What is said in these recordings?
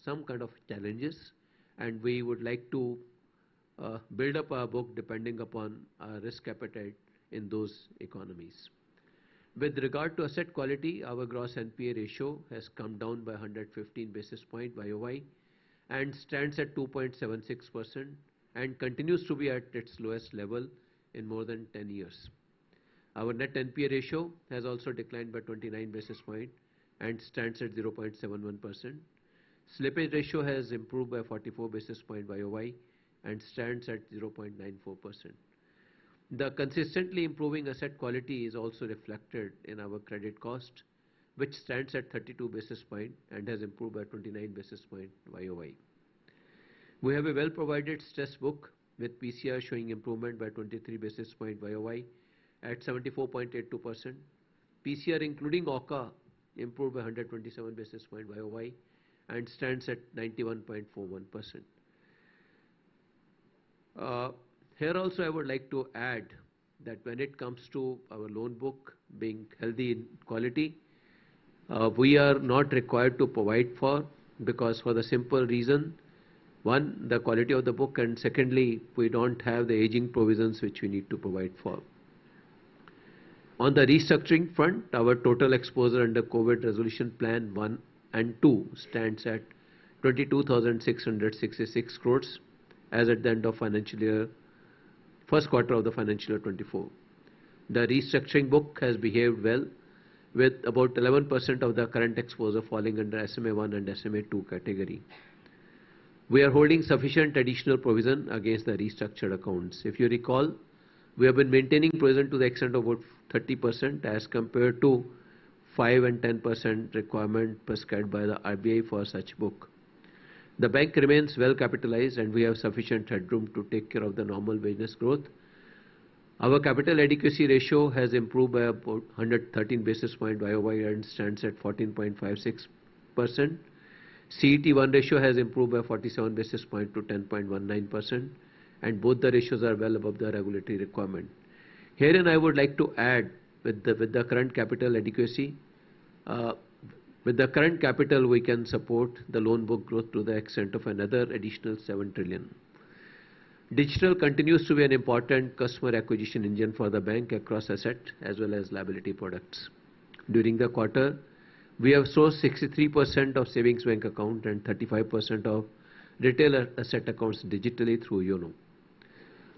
some kind of challenges, and we would like to build up our book depending upon our risk appetite in those economies. With regard to asset quality, our gross NPA ratio has come down by 115 basis points YOY and stands at 2.76% and continues to be at its lowest level in more than 10 years. Our net NPA ratio has also declined by 29 basis points and stands at 0.71%. Slippage ratio has improved by 44 basis points YOY and stands at 0.94%. The consistently improving asset quality is also reflected in our credit cost, which stands at 32 basis points and has improved by 29 basis points YOY. We have a well-provided stress book with PCR showing improvement by 23 basis points YOY at 74.82%. PCR including OCA improved by 127 basis points YOY and stands at 91.41%. Here also I would like to add that when it comes to our loan book being healthy in quality, we are not required to provide for, because for the simple reason, one, the quality of the book, and secondly, we don't have the aging provisions which we need to provide for. On the restructuring front, our total exposure under COVID Resolution Plan 1 and 2 stands at 22,666 crores as at the end of first quarter of the financial year 24. The restructuring book has behaved well, with about 11% of the current exposure falling under SMA 1 and SMA 2 category. We are holding sufficient additional provision against the restructured accounts. If you recall, we have been maintaining provision to the extent of about 30% as compared to 5 and 10% requirement prescribed by the RBI for such book. The bank remains well capitalized and we have sufficient headroom to take care of the normal business growth. Our capital adequacy ratio has improved by about 113 basis points YOY and stands at 14.56%. CET1 ratio has improved by 47 basis points to 10.19%, and both the ratios are well above the regulatory requirement. Herein I would like to add, with the current capital adequacy, with the current capital we can support the loan book growth to the extent of another additional 7 trillion. Digital continues to be an important customer acquisition engine for the bank across asset as well as liability products. During the quarter, we have sourced 63% of savings bank account and 35% of retail asset accounts digitally through YONO.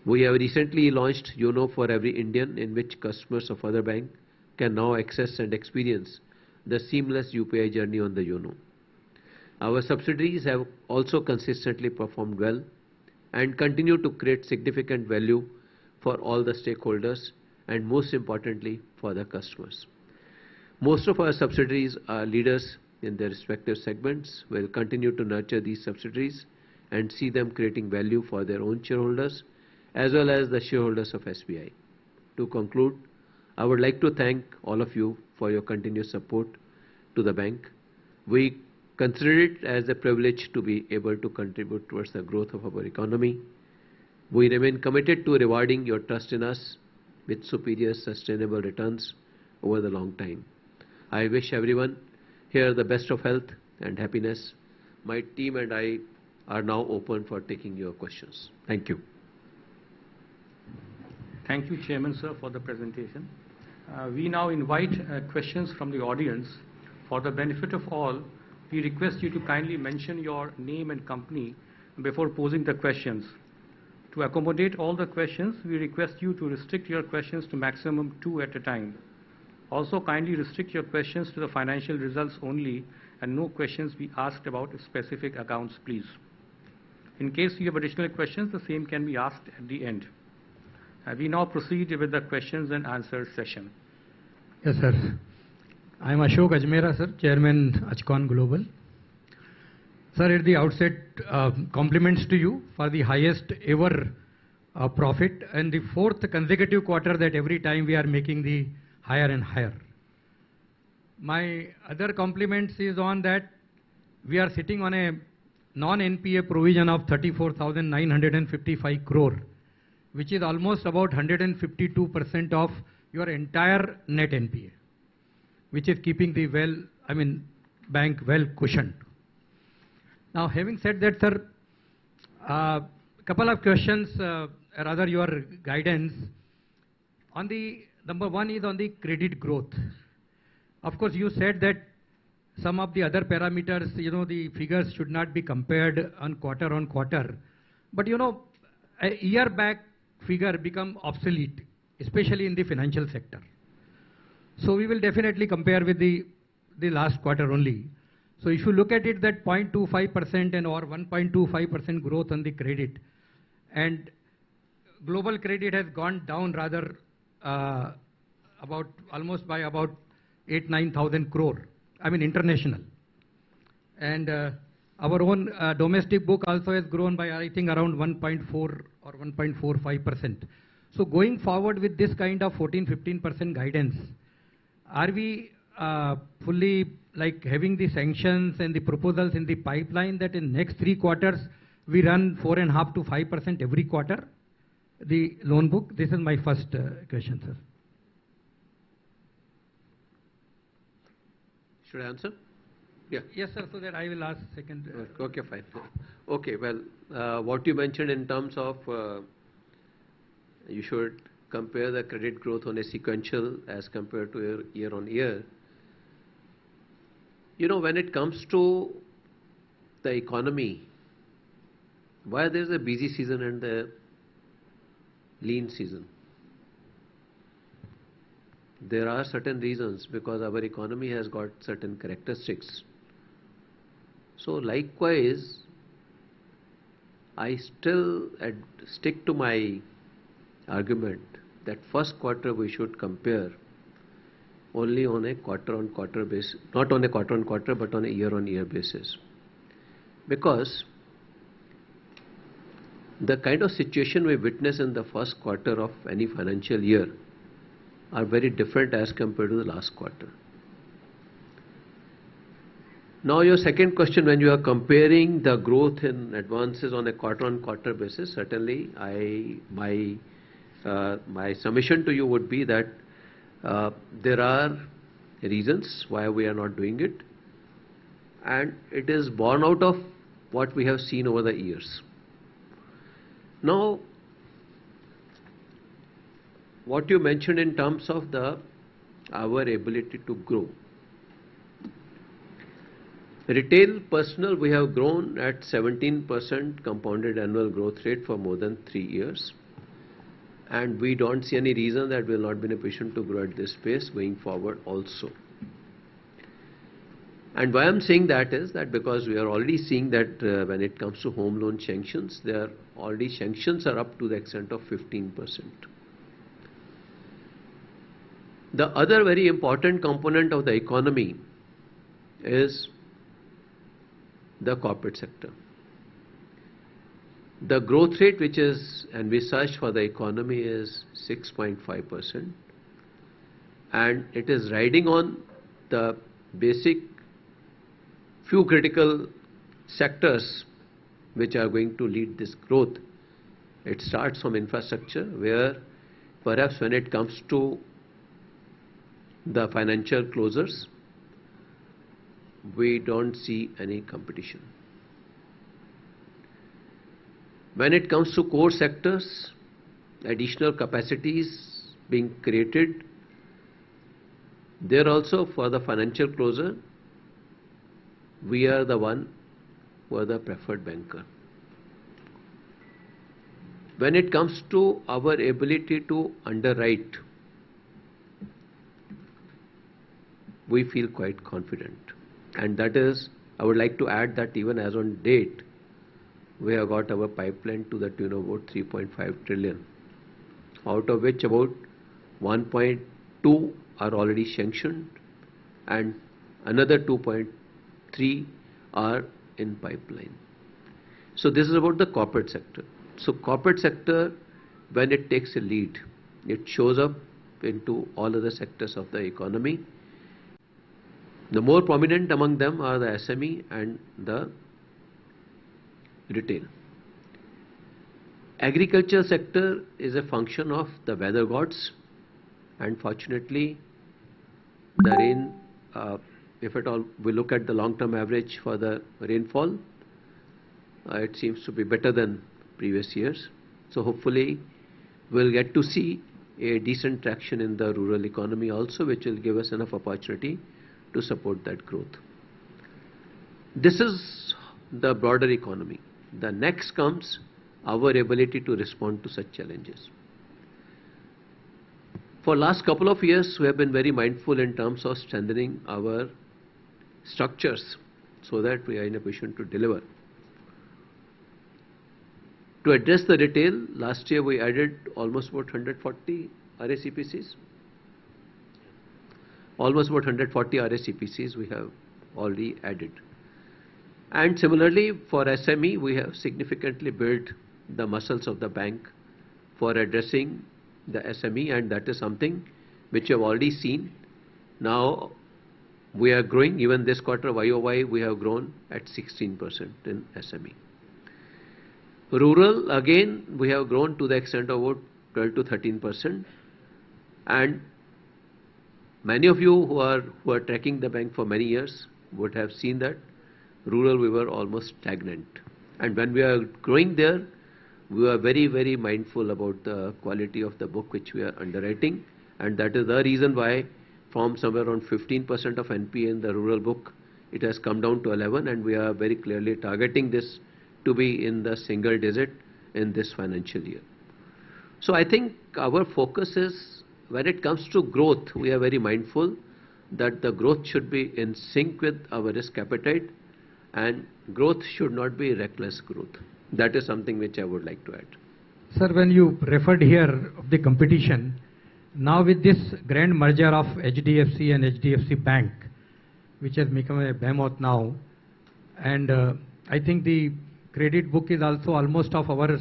We have recently launched YONO for every Indian, in which customers of other bank can now access and experience the seamless UPI journey on the YONO. Our subsidiaries have also consistently performed well and continue to create significant value for all the stakeholders and most importantly for the customers. Most of our subsidiaries are leaders in their respective segments. We'll continue to nurture these subsidiaries and see them creating value for their own shareholders as well as the shareholders of SBI. To conclude, I would like to thank all of you for your continuous support to the bank. We consider it as a privilege to be able to contribute towards the growth of our economy. We remain committed to rewarding your trust in us with superior sustainable returns over the long time. I wish everyone here the best of health and happiness. My team and I are now open for taking your questions. Thank you. Thank you, Chairman, sir, for the presentation. We now invite questions from the audience. For the benefit of all, we request you to kindly mention your name and company before posing the questions. To accommodate all the questions, we request you to restrict your questions to maximum 2 at a time. Also, kindly restrict your questions to the financial results only and no questions be asked about specific accounts, please. In case you have additional questions, the same can be asked at the end. We now proceed with the questions and answers session. Yes, sir. I am Ashok Ajmera, sir, Chairman Ajcon Global. Sir, at the outset, compliments to you for the highest ever profit and the 4th consecutive quarter that every time we are making the higher and higher. My other compliments is on that we are sitting on a non-NPA provision of 34,955 crore, which is almost about 152% of your entire net NPA, which is keeping the bank well cushioned. Now, having said that, sir, couple of questions, rather your guidance. On the number one is on the credit growth. Of course, you said that some of the other parameters, the figures should not be compared on quarter. But a year back figure become obsolete, especially in the financial sector. So we will definitely compare with the last quarter only. So if you look at it, that 0.25% and or 1.25% growth on the credit, and global credit has gone down rather almost by about 8,000-9,000 crore. I mean international. And our own domestic book also has grown by I think around 1.4 or 1.45%. So going forward with this kind of 14-15% guidance, are we fully like having the sanctions and the proposals in the pipeline that in next 3 quarters we run 4.5 to 5% every quarter, the loan book? This is my first question, sir. Should I answer? Yeah. Yes, sir. So that I will ask second. Okay, fine. Okay, well, what you mentioned in terms of you should compare the credit growth on a sequential as compared to year on year. When it comes to the economy, why there is a busy season and the lean season? There are certain reasons because our economy has got certain characteristics. So likewise, I still stick to my argument that first quarter we should compare only on a quarter-on-quarter basis, not on a quarter-on-quarter but on a year-on-year basis. Because the kind of situation we witness in the first quarter of any financial year are very different as compared to the last quarter. Now your second question, when you are comparing the growth in advances on a quarter-on-quarter basis, certainly my submission to you would be that there are reasons why we are not doing it, and it is born out of what we have seen over the years. Now, what you mentioned in terms of our ability to grow. Retail personal, we have grown at 17% compounded annual growth rate for more than 3 years. And we don't see any reason that we will not be in a position to grow at this pace going forward also. And why I'm saying that is that because we are already seeing that when it comes to home loan sanctions, sanctions are up to the extent of 15%. The other very important component of the economy is the corporate sector. The growth rate which is envisaged for the economy is 6.5%, and it is riding on the basic few critical sectors which are going to lead this growth. It starts from infrastructure, where perhaps when it comes to the financial closures, we don't see any competition. When it comes to core sectors, additional capacities being created, there also for the financial closer, we are the one who are the preferred banker. When it comes to our ability to underwrite, we feel quite confident. And that is, I would like to add that even as on date, we have got our pipeline to the tune of about 3.5 trillion, out of which about 1.2 are already sanctioned and another 2.3 are in pipeline. So this is about the corporate sector. So corporate sector, when it takes a lead, it shows up into all other sectors of the economy. The more prominent among them are the SME and the retail. Agriculture sector is a function of the weather gods, and fortunately the rain, if at all we look at the long-term average for the rainfall, It seems to be better than previous years. So hopefully we'll get to see a decent traction in the rural economy also, which will give us enough opportunity to support that growth. This is the broader economy. The next comes our ability to respond to such challenges. For last couple of years, we have been very mindful in terms of strengthening our structures so that we are in a position to deliver. To address the retail, last year we added almost about 140 RACPCs. Almost about 140 RACPCs we have already added. And similarly, for SME, we have significantly built the muscles of the bank for addressing the SME, and that is something which you have already seen. Now we are growing. Even this quarter, YOY, we have grown at 16% in SME. Rural, again, we have grown to the extent of about 12 to 13%. And many of you who are tracking the bank for many years would have seen that rural we were almost stagnant. And when we are growing there, we are very, very mindful about the quality of the book which we are underwriting. And that is the reason why from somewhere around 15% of NPA in the rural book, it has come down to 11, and we are very clearly targeting this to be in the single digit in this financial year. So I think our focus is, when it comes to growth, we are very mindful that the growth should be in sync with our risk appetite, and growth should not be reckless growth. That is something which I would like to add. Sir, when you referred here of the competition, now with this grand merger of HDFC and HDFC Bank, which has become a behemoth now, and I think the credit book is also almost of our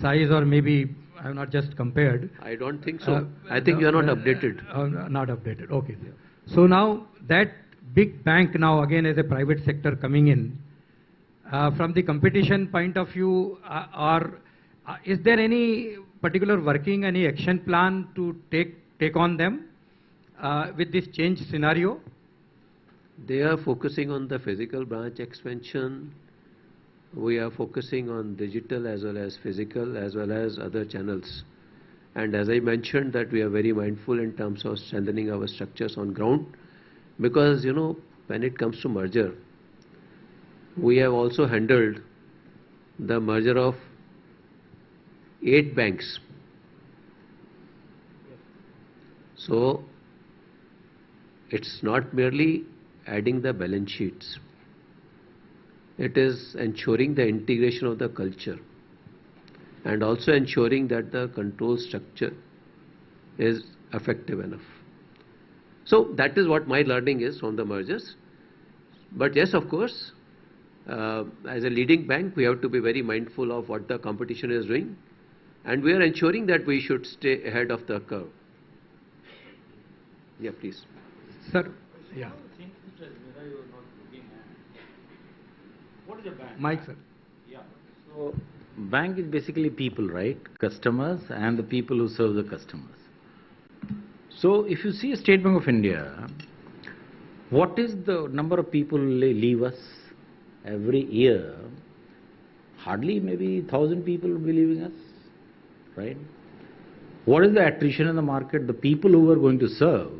size, or maybe I have not just compared. I don't think so. I think you are not updated. Not updated. Okay. So now that big bank now again as a private sector coming in, from the competition point of view, is there any particular working, any action plan to take on them with this change scenario? They are focusing on the physical branch expansion. We are focusing on digital as well as physical as well as other channels. And as I mentioned, that we are very mindful in terms of strengthening our structures on ground, because when it comes to merger, we have also handled the merger of 8 banks. So it's not merely adding the balance sheets. It is ensuring the integration of the culture and also ensuring that the control structure is effective enough. So that is what my learning is from the mergers. But yes, of course, as a leading bank, we have to be very mindful of what the competition is doing, and we are ensuring that we should stay ahead of the curve. Yeah, please. Sir, yeah. What is a bank? Mike, sir. Yeah. So, bank is basically people, right? Customers and the people who serve the customers. So, if you see a State Bank of India, what is the number of people leave us every year? Hardly maybe 1,000 people will be leaving us, right? What is the attrition in the market? The people who are going to serve,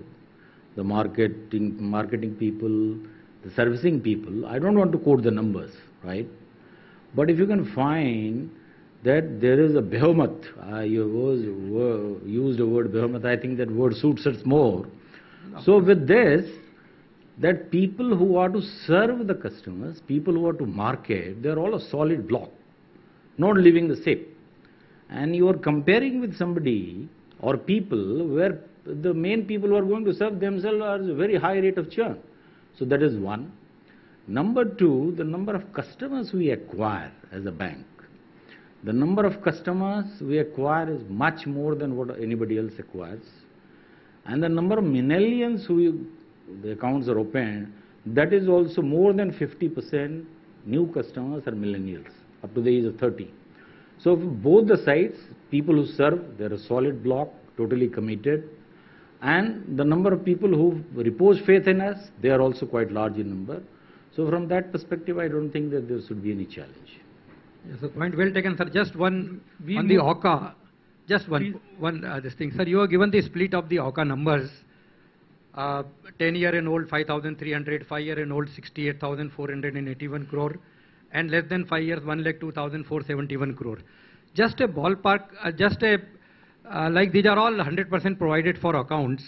the marketing people, the servicing people, I don't want to quote the numbers, right? But if you can find that there is a behemoth, you used the word behemoth, I think that word suits us more. So with this, that people who are to serve the customers, people who are to market, they are all a solid block, not leaving the shape. And you are comparing with somebody or people where the main people who are going to serve themselves are a very high rate of churn. So that is one. Number two, the number of customers we acquire as a bank. The number of customers we acquire is much more than what anybody else acquires. And the number of millennials who the accounts are opened, that is also more than 50% new customers are millennials up to the age of 30. So both the sides, people who serve, they're a solid block, totally committed. And the number of people who repose faith in us, they are also quite large in number. So from that perspective, I don't think that there should be any challenge. Yes, so point well taken, sir. Just one We on the move- OCA. Just one this thing, sir. You have given the split of the OCA numbers. 10-year and old 5,300, 5-year and old 68,481 crore, and less than 5 years 1,02,471 crore. Just a ballpark, like these are all 100% provided for accounts.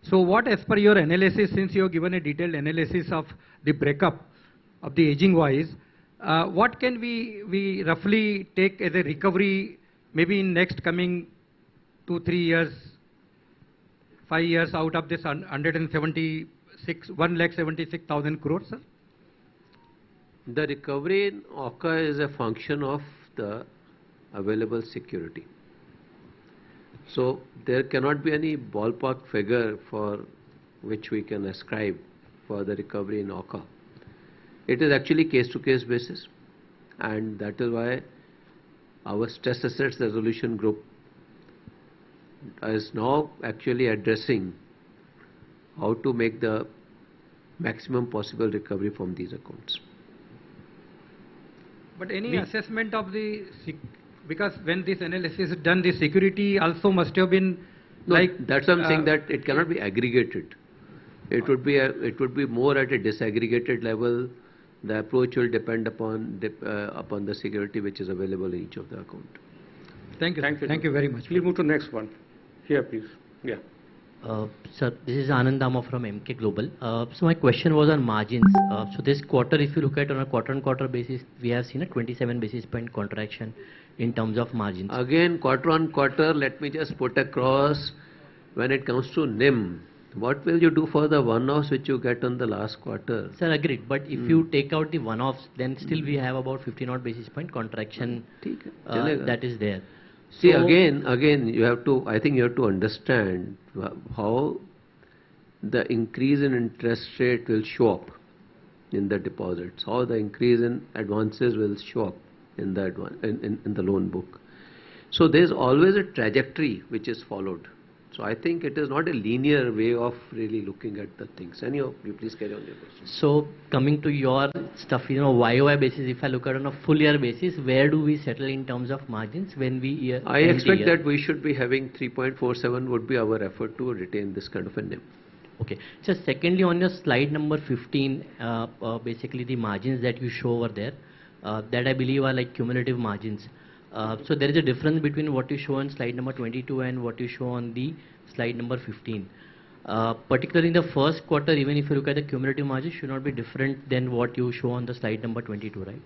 So what, as per your analysis, since you have given a detailed analysis of the breakup of the aging wise, what can we roughly take as a recovery maybe in next coming 2-3 years, 5 years out of this 1,76,000 crores, sir? The recovery in OCA is a function of the available security. So there cannot be any ballpark figure for which we can ascribe for the recovery in OCA. It is actually case-to-case basis, and that is why our stress assets resolution group is now actually addressing how to make the maximum possible recovery from these accounts. But any assessment of the, because when this analysis is done, the security also must have been No, like... that's why I'm saying that it cannot be aggregated. It would be more at a disaggregated level. The approach will depend upon the security which is available in each of the account. Thank you. Thank you. Thank you very much. Please move to the next one. Here, please. Yeah. Sir, this is Anand Dama from MK Global. So my question was on margins. So this quarter, if you look at on a quarter-on-quarter basis, we have seen a 27 basis point contraction in terms of margins. Again, quarter on quarter, let me just put across, when it comes to NIM, what will you do for the one-offs which you get on the last quarter? Sir, agreed. But if you take out the one-offs, then still we have about 50 odd basis point contraction that is there. See, So, again, you have to, I think you have to understand how the increase in interest rate will show up in the deposits, how the increase in advances will show up in the in the loan book. So there is always a trajectory which is followed. So I think it is not a linear way of really looking at the things. Anyhow, you please carry on your question. So coming to your stuff, YOY basis, if I look at on a full year basis, where do we settle in terms of margins when we I expect that we should be having 3.47 would be our effort to retain this kind of a NIM. Okay. So secondly, on your slide number 15, basically the margins that you show over there, that I believe are like cumulative margins. So there is a difference between what you show on slide number 22 and what you show on the slide number 15. Particularly in the first quarter, even if you look at the cumulative margins, should not be different than what you show on the slide number 22, right?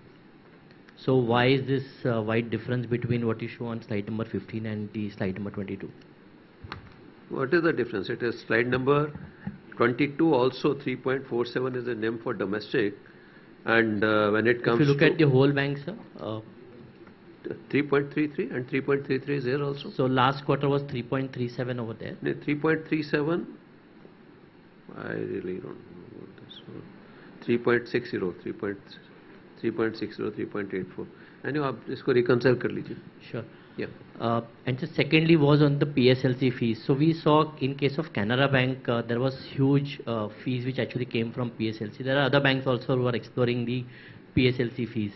So why is this wide difference between what you show on slide number 15 and the slide number 22? What is the difference? It is slide number 22 also 3.47 is a NIM for domestic, and when it comes if you look at the whole bank, sir, 3.33 and 3.33 is there also. So last quarter was 3.37 over there. 3.37, I really don't know about this. 3.60, 3.84. Anyway, आप इसको reconcile कर लीजिए. Sure. Yeah. And just secondly was on the PSLC fees. So we saw in case of Canara Bank, there was huge fees which actually came from PSLC. There are other banks also who are exploring the PSLC fees.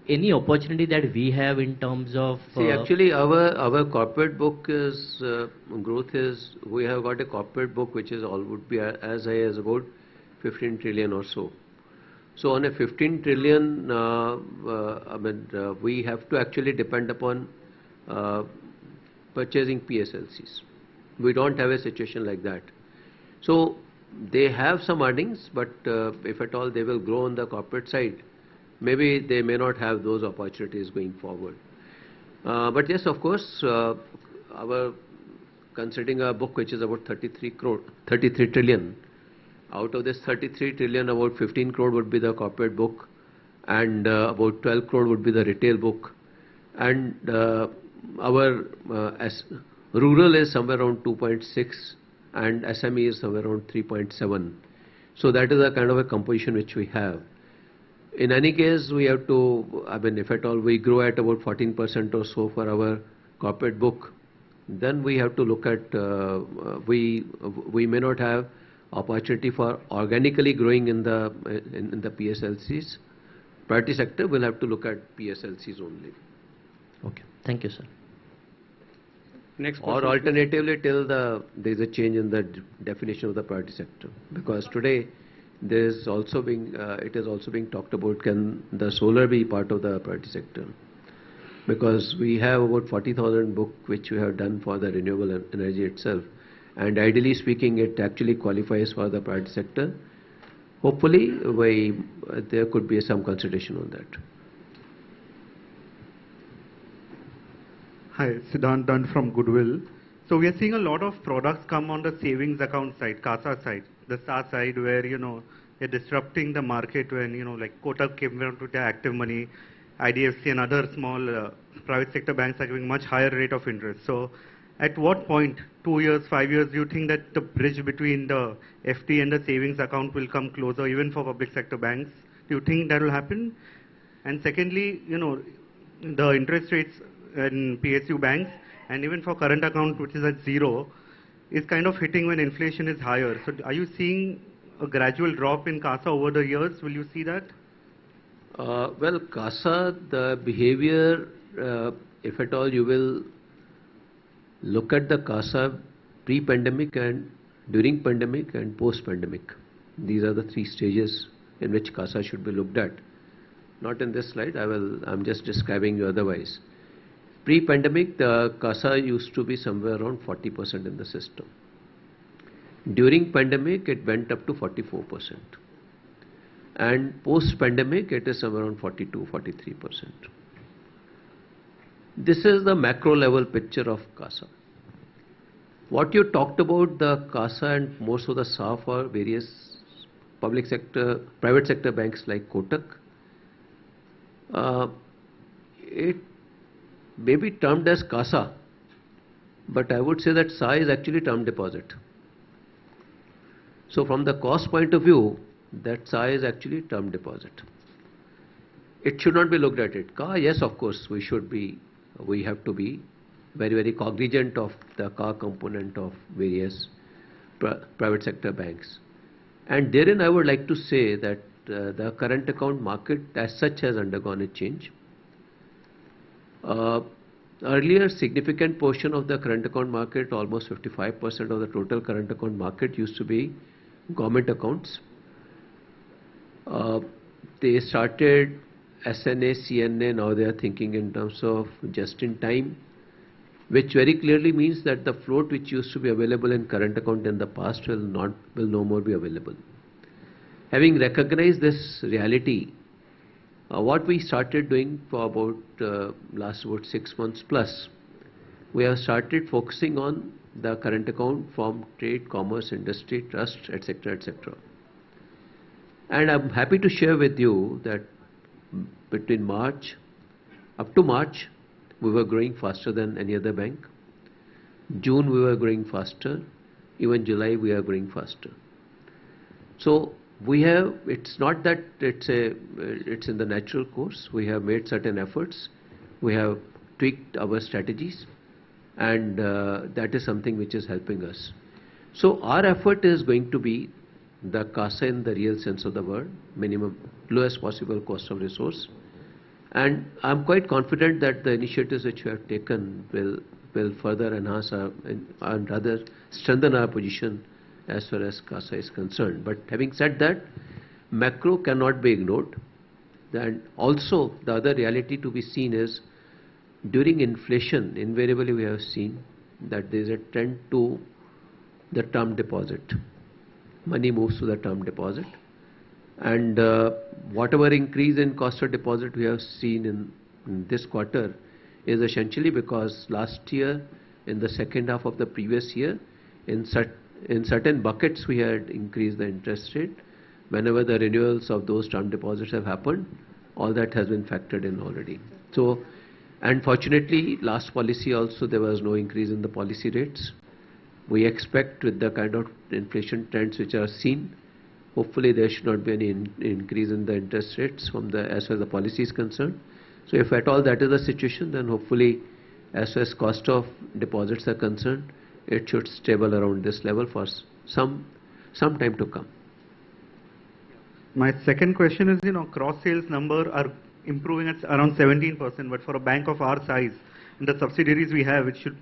Any opportunity that we have in terms of... See, actually our corporate book is, growth is, we have got a corporate book which is would be as high as about 15 trillion or so. So on a 15 trillion, we have to actually depend upon purchasing PSLCs. We don't have a situation like that. So they have some earnings, but if at all they will grow on the corporate side, maybe they may not have those opportunities going forward. But yes, of course, considering a book which is about 33 trillion, out of this 33 trillion, about 15 crore would be the corporate book, and about 12 crore would be the retail book, and our rural is somewhere around 2.6, and SME is somewhere around 3.7. So that is a kind of a composition which we have. In any case, we have to, if at all we grow at about 14% or so for our corporate book, then we have to look at, we may not have opportunity for organically growing in the PSLCs, priority sector will have to look at PSLCs only. Okay. Thank you, sir. Next Or question. alternatively, till there is a change in the definition of the priority sector, because today there is also being it is also being talked about, can the solar be part of the priority sector? Because we have about 40,000 book which we have done for the renewable energy itself, and ideally speaking, it actually qualifies for the priority sector. Hopefully, there could be some consideration on that. Hi, Siddhant Dand from Goodwill. So we are seeing a lot of products come on the savings account side, CASA side, the SA side, where, they're disrupting the market when, like Kotak came around to the active money, IDFC and other small private sector banks are giving much higher rate of interest. So at what point, 2 years, 5 years, do you think that the bridge between the FD and the savings account will come closer, even for public sector banks? Do you think that will happen? And secondly, the interest rates in PSU banks and even for current account, which is at 0, is kind of hitting when inflation is higher. So are you seeing a gradual drop in CASA over the years? Will you see that? Well, CASA, the behavior, if at all you will look at the CASA pre-pandemic and during pandemic and post-pandemic. These are the 3 stages in which CASA should be looked at. Not in this slide, I'm just describing you otherwise. Pre-pandemic, the CASA used to be somewhere around 40% in the system. During pandemic, it went up to 44%. And post-pandemic, it is somewhere around 42-43%. This is the macro level picture of CASA. What you talked about, the CASA and most of the SA for various public sector, private sector banks like Kotak, it may be termed as CASA, but I would say that SA is actually term deposit. So from the cost point of view, that SA is actually term deposit. It should not be looked at it. CA, yes, of course, we have to be very, very cognizant of the CA component of various private sector banks. And therein I would like to say that the current account market as such has undergone a change. Earlier, significant portion of the current account market, almost 55% of the total current account market used to be government accounts. They started SNA, CNA, now they are thinking in terms of just in time, which very clearly means that the float which used to be available in current account in the past will no more be available. Having recognized this reality, what we started doing for about last 6 months plus, we have started focusing on the current account from trade, commerce, industry, trust, etc., etc. And I'm happy to share with you that between March, up to March, we were growing faster than any other bank. June we were growing faster. Even July we are growing faster. So it's not that it's in the natural course. We have made certain efforts. We have tweaked our strategies, and that is something which is helping us. So our effort is going to be the CASA in the real sense of the word, lowest possible cost of resource. And I'm quite confident that the initiatives which we have taken will further enhance and rather strengthen our position as far as CASA is concerned. But having said that, macro cannot be ignored. And also the other reality to be seen is during inflation, invariably we have seen that there is a trend to the term deposit. Money moves to the term deposit. And whatever increase in cost of deposit we have seen in this quarter is essentially because last year, in the second half of the previous year, in certain buckets we had increased the interest rate. Whenever the renewals of those term deposits have happened, all that has been factored in already. So, and fortunately, last policy also there was no increase in the policy rates. We expect with the kind of inflation trends which are seen, hopefully there should not be any increase in the interest rates as far as the policy is concerned. So if at all that is the situation, then hopefully as far as cost of deposits are concerned, it should stable around this level for some some time to come. My second question is, cross sales number are improving at around 17%, but for a bank of our size and the subsidiaries we have, it should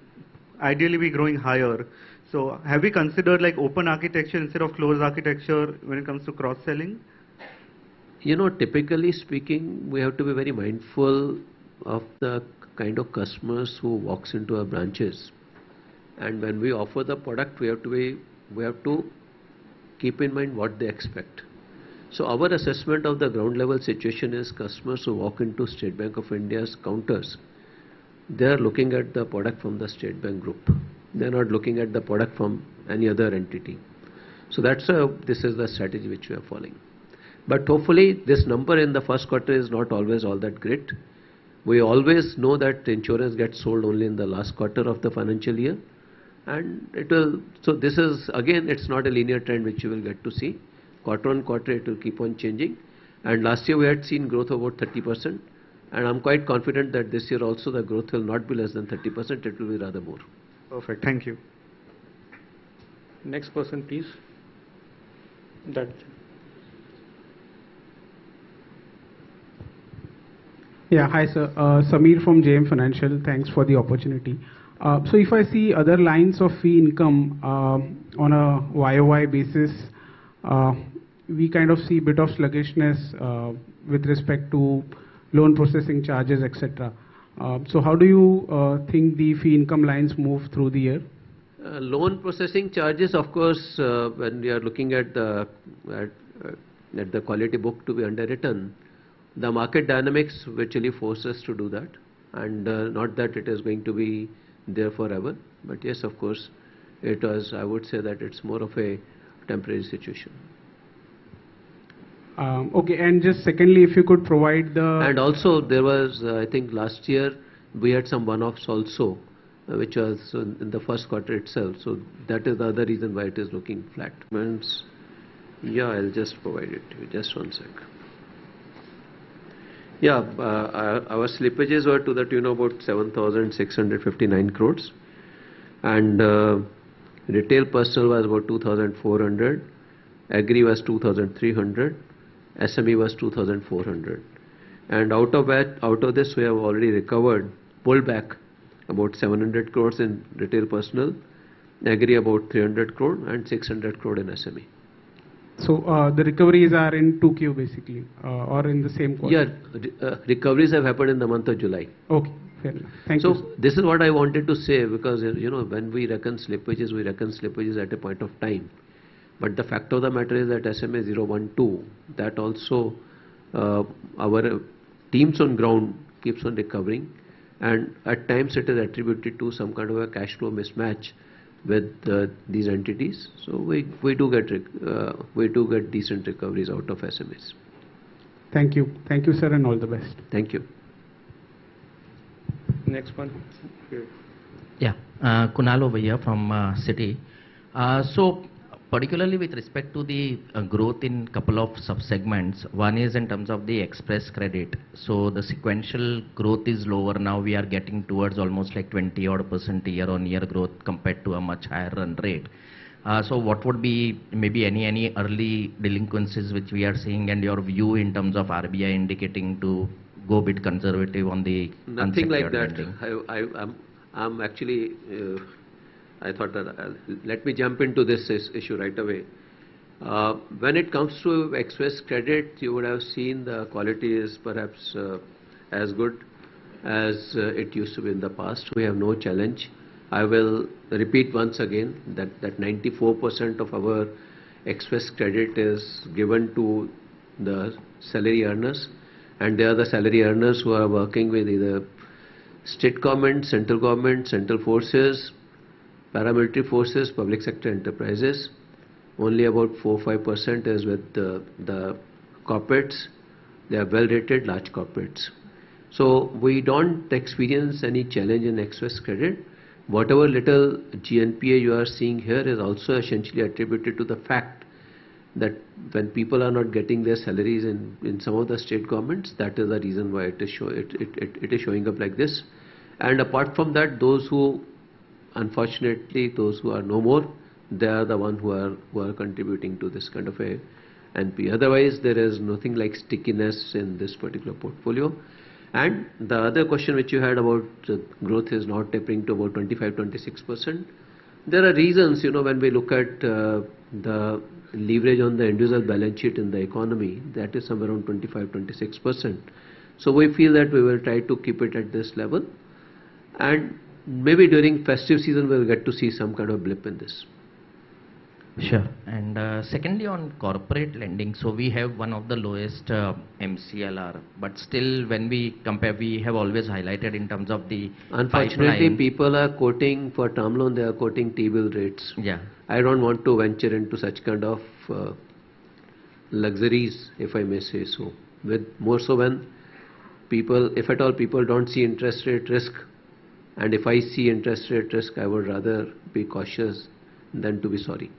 ideally be growing higher. So have we considered like open architecture instead of closed architecture when it comes to cross selling? Typically speaking, we have to be very mindful of the kind of customers who walks into our branches. And when we offer the product, we have to keep in mind what they expect. So our assessment of the ground level situation is customers who walk into State Bank of India's counters, they are looking at the product from the State Bank group. They are not looking at the product from any other entity. So this is the strategy which we are following. But hopefully this number in the first quarter is not always all that great. We always know that insurance gets sold only in the last quarter of the financial year. And so this is, again, it's not a linear trend which you will get to see. Quarter on quarter it will keep on changing. And last year we had seen growth of about 30%. And I'm quite confident that this year also the growth will not be less than 30%, it will be rather more. Perfect, thank you. Next person, please. Yeah, hi sir. Samir from JM Financial. Thanks for the opportunity. So if I see other lines of fee income on a YOY basis, we kind of see a bit of sluggishness with respect to loan processing charges, etc. So how do you think the fee income lines move through the year? Loan processing charges, of course, when we are looking at the quality book to be underwritten, the market dynamics virtually force us to do that, and not that it is going to be there forever. But yes, of course, I would say that it's more of a temporary situation. Okay, and just secondly, if you could provide the... And also there was, I think last year, we had some one-offs also, which was in the first quarter itself. So that is the other reason why it is looking flat. Yeah, I'll just provide it to you. Just one sec. Yeah, our slippages were to the tune of about 7,659 crores. And retail personal was about 2,400. Agri was 2,300. SME was 2,400. And out of this, we have already pulled back about 700 crores in retail personal, agri about 300 crore and 600 crore in SME. So the recoveries are in 2Q basically, or in the same quarter? Yeah, recoveries have happened in the month of July. Okay, fair enough. Thank you. So this is what I wanted to say, because when we reckon slippages at a point of time. But the fact of the matter is that SMA 012, that also our teams on ground keeps on recovering, and at times it is attributed to some kind of a cash flow mismatch with these entities. So we do get decent recoveries out of SMEs. Thank you, sir, and all the best. Thank you. Next one. Yeah, Kunal over here from Citi. So particularly with respect to the growth in couple of sub-segments, one is in terms of the express credit. So the sequential growth is lower now. We are getting towards almost like 20% year-on-year growth compared to a much higher run rate. So what would be maybe any early delinquencies which we are seeing, and your view in terms of RBI indicating to go a bit conservative on the nothing like that. Lending? I'm actually I thought that let me jump into this issue right away. When it comes to express credit, you would have seen the quality is perhaps as good as it used to be in the past. We have no challenge. I will repeat once again that 94% of our express credit is given to the salary earners, and they are the salary earners who are working with either state government, central forces, paramilitary forces, public sector enterprises. Only about 4-5% is with the corporates. They are well rated large corporates. So we don't experience any challenge in express credit. Whatever little GNPA you are seeing here is also essentially attributed to the fact that when people are not getting their salaries in some of the state governments, that is the reason why it is showing up like this. And apart from that, unfortunately, those who are no more, they are the one who are contributing to this kind of a NP. Otherwise, there is nothing like stickiness in this particular portfolio. And the other question which you had about growth is not tapering to about 25-26%. There are reasons, when we look at the leverage on the individual balance sheet in the economy, that is somewhere around 25-26%. So we feel that we will try to keep it at this level, and maybe during festive season we'll get to see some kind of blip in this. Sure. And secondly, on corporate lending, so we have one of the lowest MCLR, but still when we compare, we have always highlighted in terms of the Unfortunately, pipeline. people are quoting for term loan, they are quoting T-bill rates. Yeah. I don't want to venture into such kind of luxuries, if I may say so. With more so when people, if at all people don't see interest rate risk, and if I see interest rate risk, I would rather be cautious than to be sorry.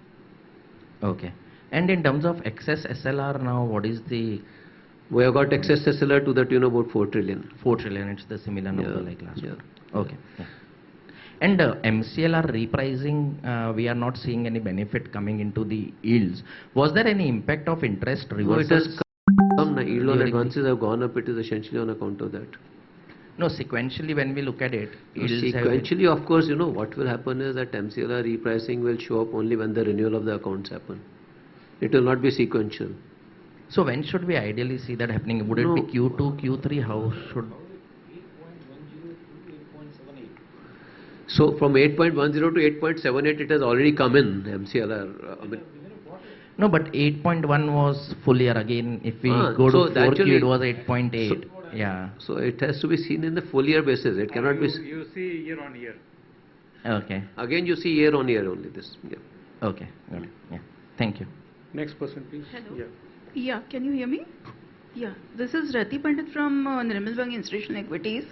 Okay. And in terms of excess SLR now, what is the... We have got excess SLR to the tune of about 4 trillion. 4 trillion, it's the similar number like last year. Okay. Yeah. And MCLR repricing, we are not seeing any benefit coming into the yields. Was there any impact of interest reversals? No, it has come. Yield on advances have gone up. It is essentially on account of that. No, sequentially when we look at it, sequentially, of course, what will happen is that MCLR repricing will show up only when the renewal of the accounts happen. It will not be sequential. So when should we ideally see that happening? Would it be Q2, Q3? How should... So from 8.10 to 8.78, it has already come in MCLR. No, but 8.1 was full year again. If we go to 4Q, it was 8.8. Yeah. So it has to be seen in the full year basis. It cannot be. You see year on year. Okay. Again, you see year on year only this. Yeah. Okay. Got it. Yeah. Thank you. Next person, please. Hello. Yeah. Can you hear me? Yeah. This is Rati Pandit from Nirmal Bang Institutional Equities.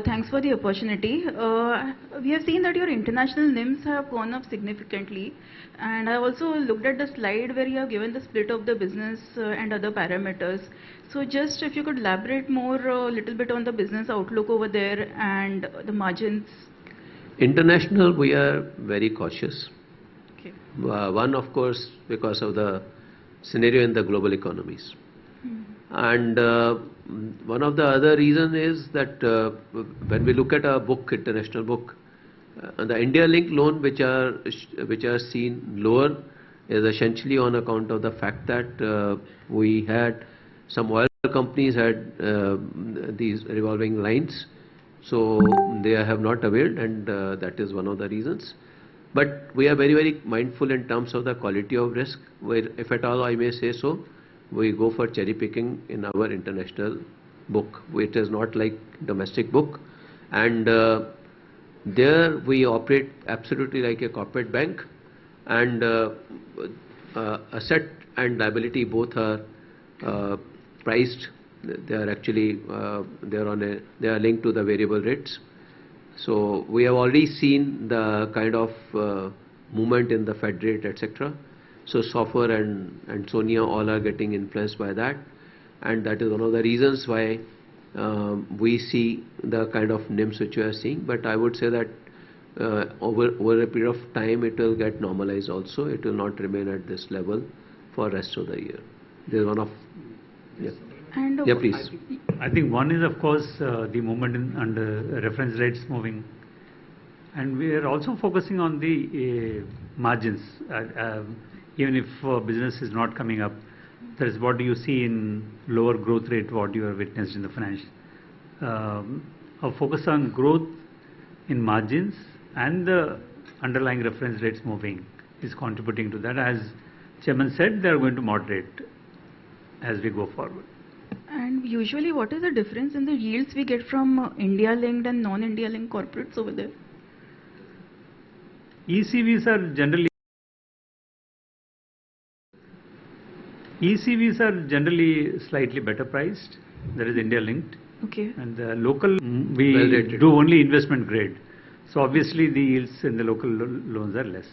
Thanks for the opportunity. We have seen that your international NIMs have gone up significantly, and I also looked at the slide where you have given the split of the business and other parameters. So just if you could elaborate more a little bit on the business outlook over there and the margins. International, we are very cautious. Okay. One, of course, because of the scenario in the global economies. And one of the other reasons is that when we look at our book, international book, the India-linked loan which are seen lower is essentially on account of the fact that we had some oil companies had these revolving lines, so they have not availed, and that is one of the reasons. But we are very, very mindful in terms of the quality of risk, where if at all I may say so, we go for cherry picking in our international book, which is not like domestic book, and there we operate absolutely like a corporate bank, and asset and liability both are priced. They are actually they are linked to the variable rates. So we have already seen the kind of movement in the Fed rate, etc. So SOFR and SONIA all are getting influenced by that, and that is one of the reasons why we see the kind of NIMs which we are seeing. But I would say that over a period of time it will get normalized also. It will not remain at this level for rest of the year. There is one of yeah, please. I think one is of course the movement in under reference rates moving, and we are also focusing on the margins. Even if business is not coming up, that is what you see in lower growth rate, what you have witnessed in the financial. Our focus on growth in margins and the underlying reference rates moving is contributing to that. As Chairman said, they are going to moderate as we go forward. And usually what is the difference in the yields we get from India-linked and non-India-linked corporates over there? ECVs are generally slightly better priced. That is India linked. Okay. And the local, we do only investment grade. So obviously the yields in the local loans are less.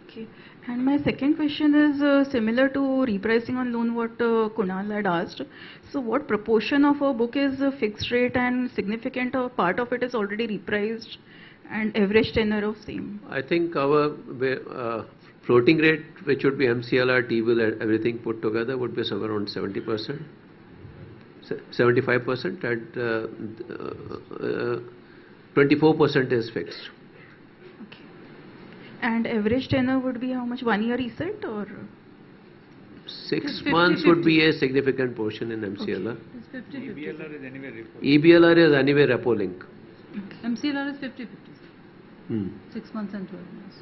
Okay. And my second question is similar to repricing on loan what Kunal had asked. So what proportion of our book is fixed rate and significant part of it is already repriced and average tenure of same? I think Floating rate, which would be MCLR, T-bill, everything put together, would be somewhere around 70%, 75%, and 24% is fixed. Okay. And average tenor would be how much? 1 year reset or? 6 months would be a significant portion in MCLR. Okay. It's 50-50. EBLR is anyway repo. EBLR is anyway repo link. MCLR is 50-50. 6 months and 12 months.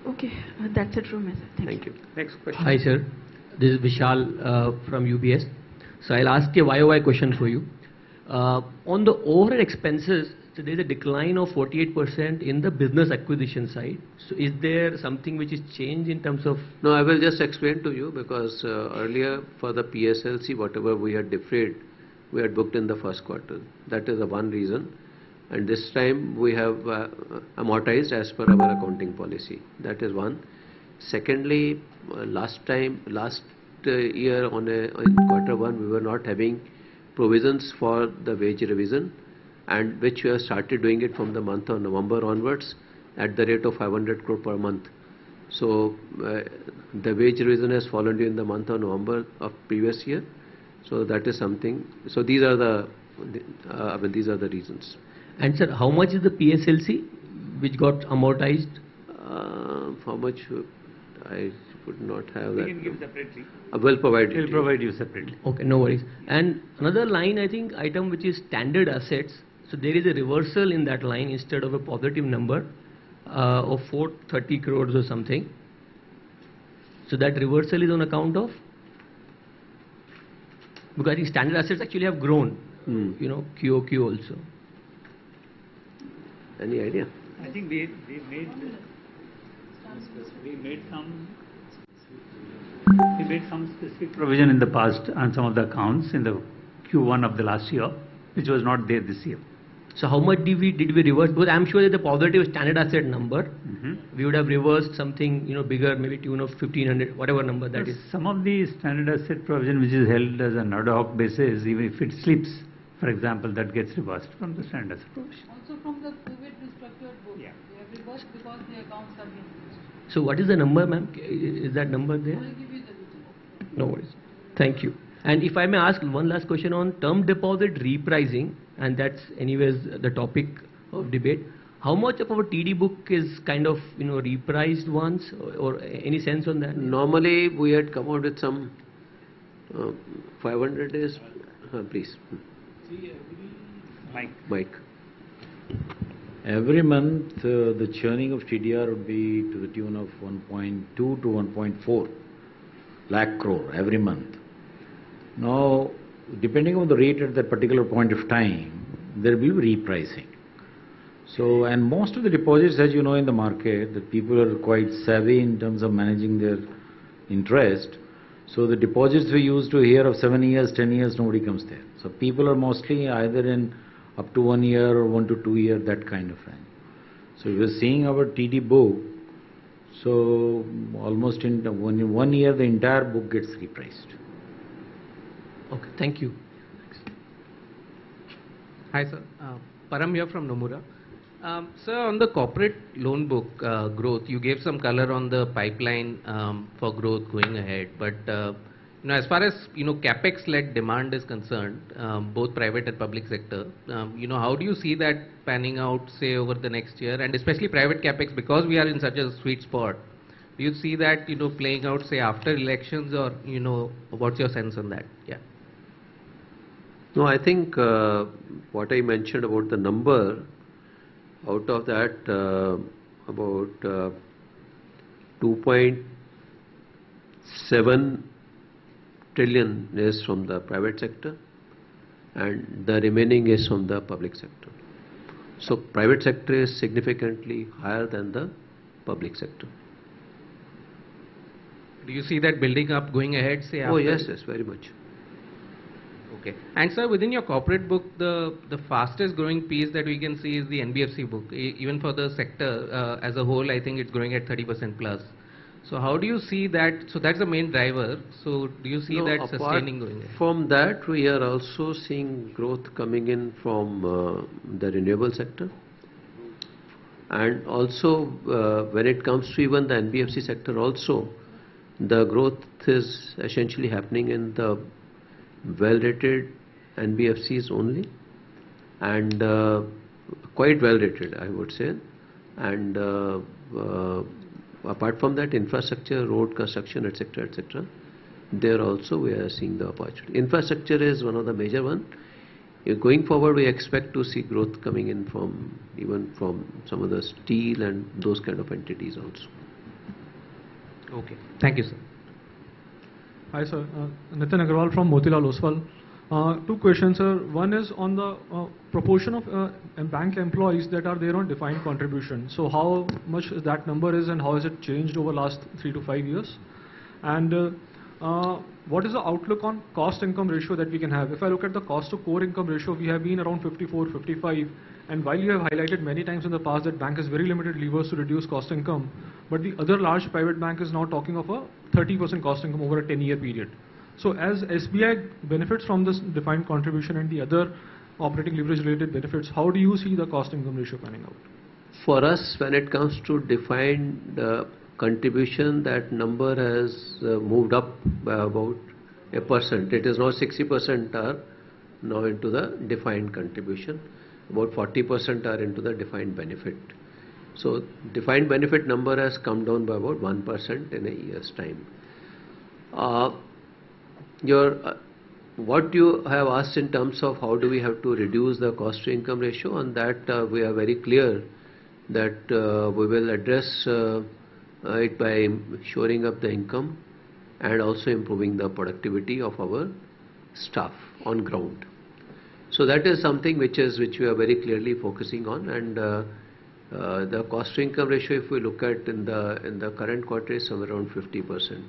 Okay, that's it from my side. Thank you. Next question. Hi, sir. This is Vishal from UBS. So I'll ask a YOY question for you. On the overhead expenses, so there's a decline of 48% in the business acquisition side. So is there something which is changed in terms of? No, I will just explain to you, because earlier for the PSLC, whatever we had defrayed, we had booked in the first quarter. That is the one reason. And this time we have amortized as per our accounting policy. That is one. Secondly, last year in quarter one, we were not having provisions for the wage revision, and which we have started doing it from the month of November onwards at the rate of 500 crore per month. So the wage revision has fallen during the month of November of previous year. So that is something. So these are these are the reasons. And sir, how much is the PSLC which got amortized? How much? I would not have We that. can give separately. Will provide it. We'll provide you separately. Okay, no worries. And another line, I think, item which is standard assets. So there is a reversal in that line instead of a positive number of 430 crores or something. So that reversal is on account of? Because I think standard assets actually have grown, QOQ also. Any idea? I think we made some specific provision in the past on some of the accounts in the Q1 of the last year, which was not there this year. So how much did we reverse? Because I'm sure that the positive standard asset number, we would have reversed something bigger, maybe tune of 1500, whatever number that is. Some of the standard asset provision which is held as an ad hoc basis, even if it slips, for example, that gets reversed from the standard asset provision. Also from the COVID restructured book, Yeah. they have reversed because the accounts have been closed. So what is the number, ma'am? Is that number there? I will give you the details. No worries. Thank you. And if I may ask one last question on term deposit repricing, and that's anyways the topic of debate. How much of our TD book is kind of repriced once, or any sense on that? Normally we had come out with some 500 days. Please. Mike. Every month, the churning of TDR would be to the tune of 1.2 to 1.4 lakh crore every month. Now, depending on the rate at that particular point of time, there will be repricing. So, and most of the deposits, as you know, in the market, that people are quite savvy in terms of managing their interest. So the deposits we used to hear of 7 years, 10 years, nobody comes there. So people are mostly either in up to 1 year or 1 to 2 year, that kind of thing. So we are seeing our TD book, so almost in 1 year the entire book gets repriced. Okay, thank you. Hi sir, Param here from Nomura. Sir, on the corporate loan book growth, you gave some color on the pipeline for growth going ahead. But as far as capex-led demand is concerned, both private and public sector, how do you see that panning out, say over the next year, and especially private capex, because we are in such a sweet spot? Do you see that playing out, say after elections, or what's your sense on that? Yeah. No, I think what I mentioned about the number, out of that about 2.7 trillion is from the private sector and the remaining is from the public sector. So private sector is significantly higher than the public sector. Do you see that building up going ahead, say after? Oh yes, very much. Okay. And sir, within your corporate book, the fastest growing piece that we can see is the NBFC book. Even for the sector as a whole, I think it's growing at 30% plus. So how do you see that? So that's the main driver. So do you see that sustaining going ahead? From that, we are also seeing growth coming in from the renewable sector. And also, when it comes to even the NBFC sector also, the growth is essentially happening in the well-rated NBFCs only, and quite well-rated, I would say. And apart from that, infrastructure, road construction, etc., there also we are seeing the opportunity. Infrastructure is one of the major one. Going forward, we expect to see growth coming in from even from some of the steel and those kind of entities also. Okay. Thank you, sir. Hi, sir. Nitin Agarwal from Motilal Oswal. Two questions, sir. One is on the proportion of bank employees that are there on defined contribution. So how much that number is and how has it changed over last 3 to 5 years? And what is the outlook on cost income ratio that we can have? If I look at the cost to core income ratio, we have been around 54, 55. And while you have highlighted many times in the past that bank has very limited levers to reduce cost income, but the other large private bank is now talking of a 30% cost income over a 10-year period. So as SBI benefits from this defined contribution and the other operating leverage related benefits, how do you see the cost income ratio panning out? For us, when it comes to defined contribution, that number has moved up by about 1%. It is now 60% are now into the defined contribution. About 40% are into the defined benefit. So defined benefit number has come down by about 1% in a year's time. What you have asked in terms of how do we have to reduce the cost to income ratio, on that we are very clear that we will address it by shoring up the income and also improving the productivity of our staff on ground. So that is something which we are very clearly focusing on, and the cost to income ratio, if we look at in the current quarter, is somewhere around 50%.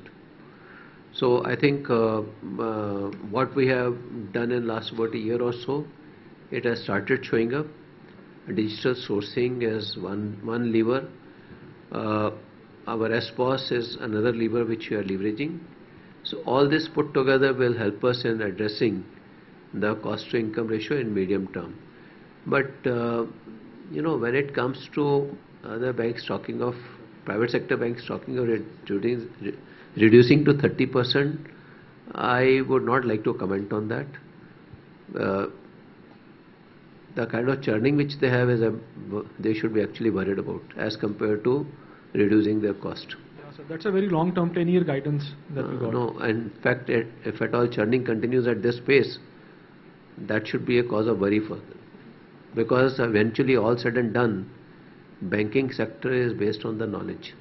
So I think what we have done in last about a year or so, it has started showing up. Digital sourcing is one lever. Our SBOS is another lever which we are leveraging. So all this put together will help us in addressing the cost to income ratio in medium term. But when it comes to other banks talking of, private sector banks talking of reducing to 30%, I would not like to comment on that. The kind of churning which they have is they should be actually worried about as compared to reducing their cost. Yeah, so that's a very long-term 10-year guidance that we got. No, in fact, if at all churning continues at this pace, that should be a cause of worry for them. Because eventually, all said and done, banking sector is based on the knowledge.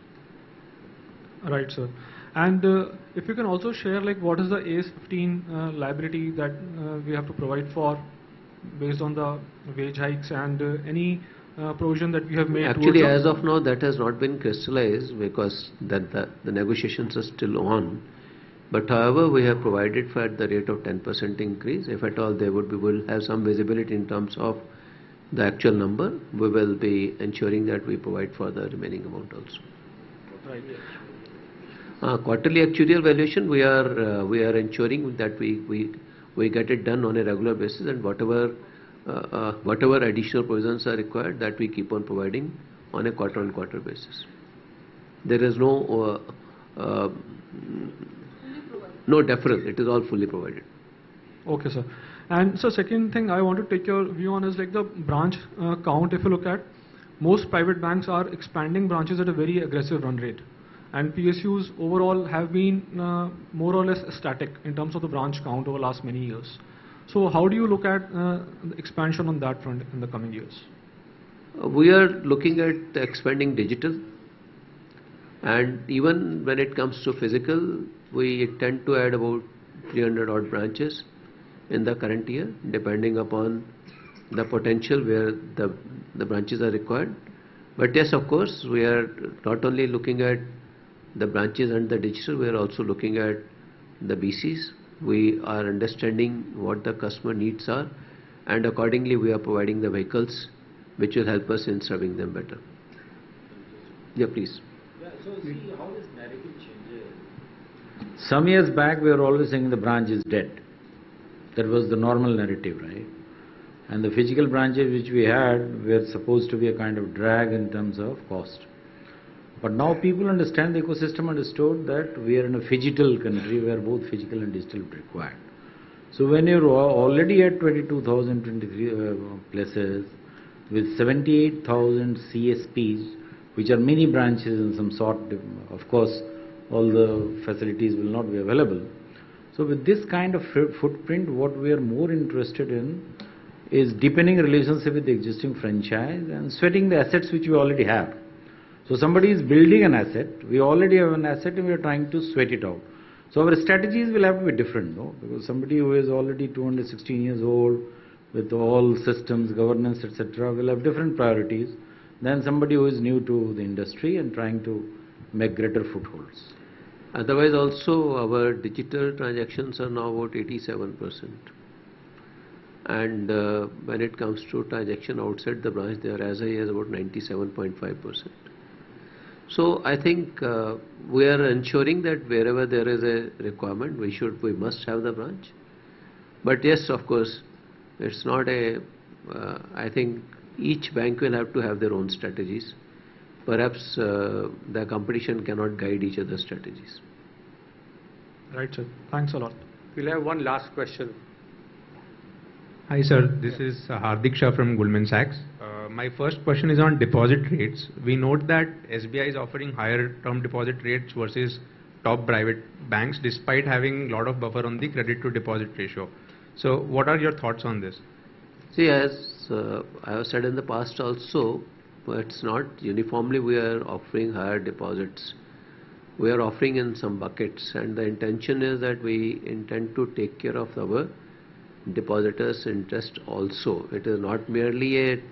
Right, sir. And if you can also share, like, what is the AS15 liability that we have to provide for based on the wage hikes and any provision that we have made? Actually, as of now, that has not been crystallized because the negotiations are still on. But however, we have provided for at the rate of 10% increase. If at all we will have some visibility in terms of the actual number, we will be ensuring that we provide for the remaining amount also. Right. Quarterly actuarial valuation, we are ensuring that we get it done on a regular basis, and whatever additional provisions are required, that we keep on providing on a quarter-on-quarter basis. There is no deferral. It is all fully provided. Okay, sir. And so second thing I want to take your view on is like the branch count. If you look at, most private banks are expanding branches at a very aggressive run rate, and PSUs overall have been more or less static in terms of the branch count over the last many years. So how do you look at the expansion on that front in the coming years? We are looking at expanding digital, and even when it comes to physical, we tend to add about 300 odd branches in the current year, depending upon the potential where the branches are required. But yes, of course, we are not only looking at the branches and the digital, we are also looking at the BCs. We are understanding what the customer needs are, and accordingly we are providing the vehicles which will help us in serving them better. Yeah, please. Yeah, so see how this narrative changes. Some years back we were always saying the branch is dead. That was the normal narrative, right? And the physical branches which we had were supposed to be a kind of drag in terms of cost. But now people understand, the ecosystem understood that we are in a phygital country where both physical and digital are required. So when you're already at 22,000, 23 places with 78,000 CSPs, which are mini branches in some sort, of course, all the facilities will not be available. So with this kind of footprint, what we are more interested in is deepening relationship with the existing franchise and sweating the assets which we already have. So somebody is building an asset, we already have an asset and we are trying to sweat it out. So our strategies will have to be different, no? Because somebody who is already 216 years old with all systems, governance, etc. will have different priorities than somebody who is new to the industry and trying to make greater footholds. Otherwise also our digital transactions are now about 87%. And when it comes to transaction outside the branch, they are as high as about 97.5%. So I think we are ensuring that wherever there is a requirement, we must have the branch. But yes, of course, it's not a, I think each bank will have to have their own strategies. Perhaps the competition cannot guide each other's strategies. Right, sir. Thanks a lot. We'll have one last question. Hi sir, this is Hardik Shah from Goldman Sachs. My first question is on deposit rates. We note that SBI is offering higher term deposit rates versus top private banks despite having a lot of buffer on the credit to deposit ratio. So what are your thoughts on this? See, as I have said in the past also, it's not uniformly we are offering higher deposits. We are offering in some buckets, and the intention is that we intend to take care of our depositors' interest also. It is not merely a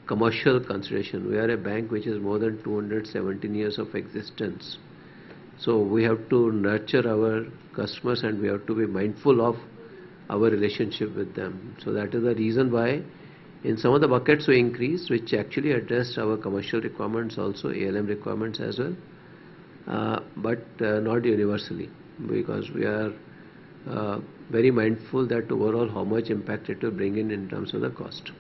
commercial consideration. We are a bank which is more than 217 years of existence. So we have to nurture our customers and we have to be mindful of our relationship with them. So that is the reason why in some of the buckets we increased, which actually addressed our commercial requirements also, ALM requirements as well, but not universally, because we are very mindful that overall how much impact it will bring in terms of the cost.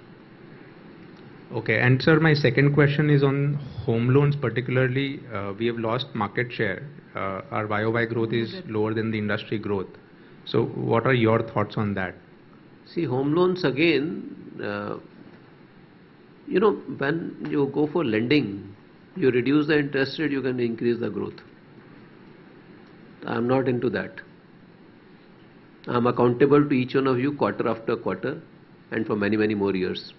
Okay, and sir, my second question is on home loans particularly. We have lost market share. Our YOY growth is lower than the industry growth. So what are your thoughts on that? See, home loans again, you know, when you go for lending, you reduce the interest rate, you can increase the growth. I am not into that. I am accountable to each one of you quarter after quarter and for many, many more years.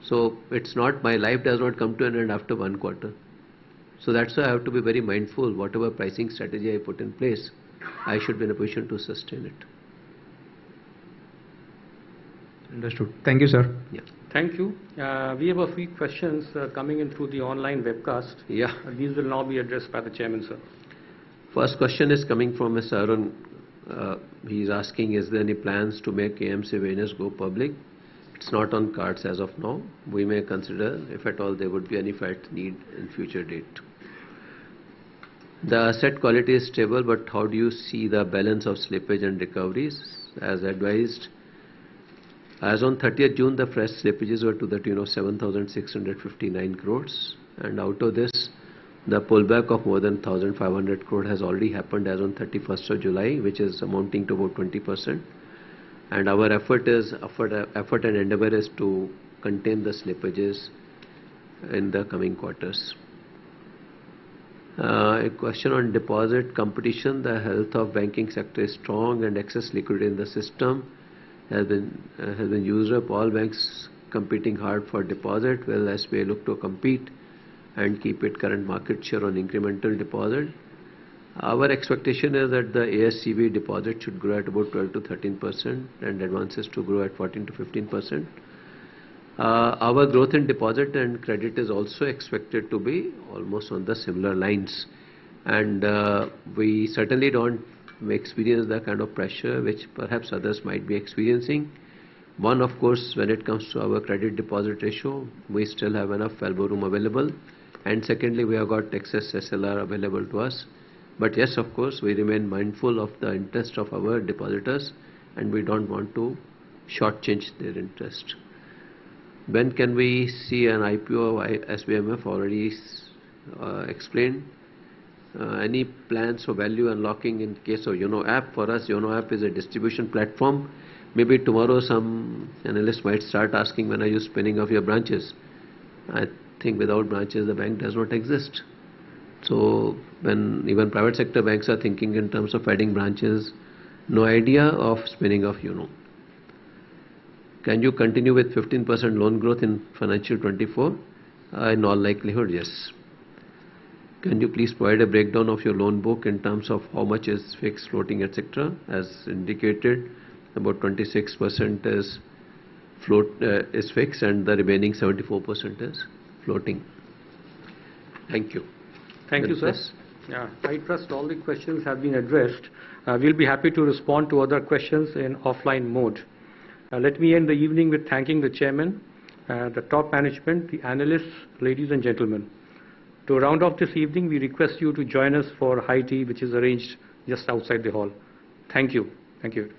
So it's not, my life does not come to an end after one quarter. So that's why I have to be very mindful. Whatever pricing strategy I put in place, I should be in a position to sustain it. Understood. Thank you, sir. Yeah. Thank you. We have a few questions coming in through the online webcast. Yeah. These will now be addressed by the chairman, sir. First question is coming from Mr. Arun. He is asking, is there any plans to make AMC awareness go public? It's not on cards as of now. We may consider, if at all there would be any felt need in future date. The asset quality is stable, but how do you see the balance of slippage and recoveries? As advised, as on 30th June, the fresh slippages were to the tune of 7,659 crores, and out of this, the pullback of more than 1,500 crore has already happened as on 31st of July, which is amounting to about 20%. And our effort and endeavor is to contain the slippages in the coming quarters. A question on deposit competition. The health of banking sector is strong and excess liquidity in the system has been used up. All banks competing hard for deposit. Well, SBI look to compete and keep its current market share on incremental deposit. Our expectation is that the ASCB deposit should grow at about 12 to 13% and advances to grow at 14 to 15%. Our growth in deposit and credit is also expected to be almost on the similar lines. And we certainly don't experience the kind of pressure which perhaps others might be experiencing. One, of course, when it comes to our credit deposit ratio, we still have enough elbow room available. And secondly, we have got excess SLR available to us. But yes, of course, we remain mindful of the interest of our depositors and we don't want to shortchange their interest. When can we see an IPO of SBMF? Already explained. Any plans for value unlocking in case of YONO app? For us, YONO app is a distribution platform. Maybe tomorrow some analysts might start asking, when are you spinning off your branches? I think without branches the bank does not exist. So when even private sector banks are thinking in terms of adding branches, no idea of spinning off YONO. Can you continue with 15% loan growth in financial 24? In all likelihood, yes. Can you please provide a breakdown of your loan book in terms of how much is fixed, floating, etc.? As indicated, about 26% is fixed and the remaining 74% is floating. Thank you. Thank you, sir. Yeah, I trust all the questions have been addressed. We'll be happy to respond to other questions in offline mode. Let me end the evening with thanking the chairman, the top management, the analysts, ladies and gentlemen. To round off this evening, we request you to join us for high tea, which is arranged just outside the hall. Thank you. Thank you.